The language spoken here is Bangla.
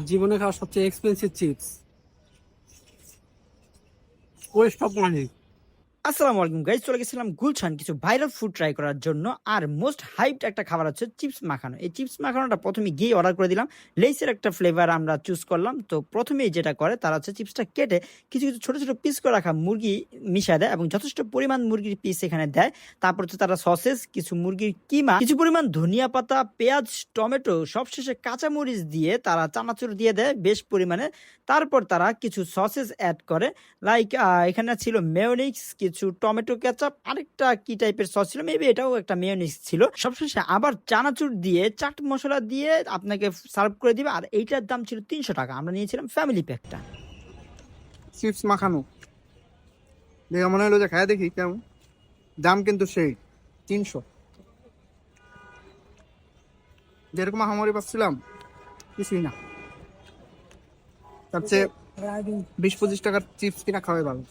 জীবনে খাওয়া সবচেয়ে expensive chips, West of money. আসসালামু আলাইকুম গাইস, চলে গেছিলাম গুলশান কিছু ভাইরাল ফুড ট্রাই করার জন্য। আর মোস্ট হাইপড একটা খাবার হচ্ছে চিপস মাখানো। এই চিপস মাখানোটা প্রথমে গিয়ে অর্ডার করে দিলাম। লেইসের একটা ফ্লেভার আমরা চুজ করলাম। তো প্রথমেই যেটা করে তারা হচ্ছে চিপসটা কেটে কিছু কিছু ছোট ছোট পিস করে রাখা মুরগি মিশায় দেয় এবং যথেষ্ট পরিমাণ মুরগির পিস এখানে দেয়। তারপর হচ্ছে তারা সসেস, কিছু মুরগির কিমা, কিছু পরিমাণ ধনিয়া পাতা, পেঁয়াজ, টমেটো, সবশেষে কাঁচামরিচ দিয়ে তারা চানাচুর দিয়ে দেয় বেশ পরিমাণে। তারপর তারা কিছু সসেস অ্যাড করে, লাইক এখানে ছিল মেয়োনিজ, কিছু টমেটো কেচাপ, আরেকটা কি টাইপের সস ছিল, মেবি এটাও একটা মেয়োনিজ ছিল। সবশেষে আবার চানাচুর দিয়ে চাট মশলা দিয়ে আপনাকে সার্ভ করে দিবে। আর এইটার দাম ছিল 300 টাকা। আমরা নিয়েছিলাম ফ্যামিলি প্যাকটা। চিপস মাখানো দেখে মনে হলো যে খায় দেখি কেমন। দাম কিন্তু সেই 300। যেরকম আহামরি পাচ্ছিলাম কিছুই না, তার চেয়ে 20-25 টাকার চিপস কিনা খাওয়াই ভালো।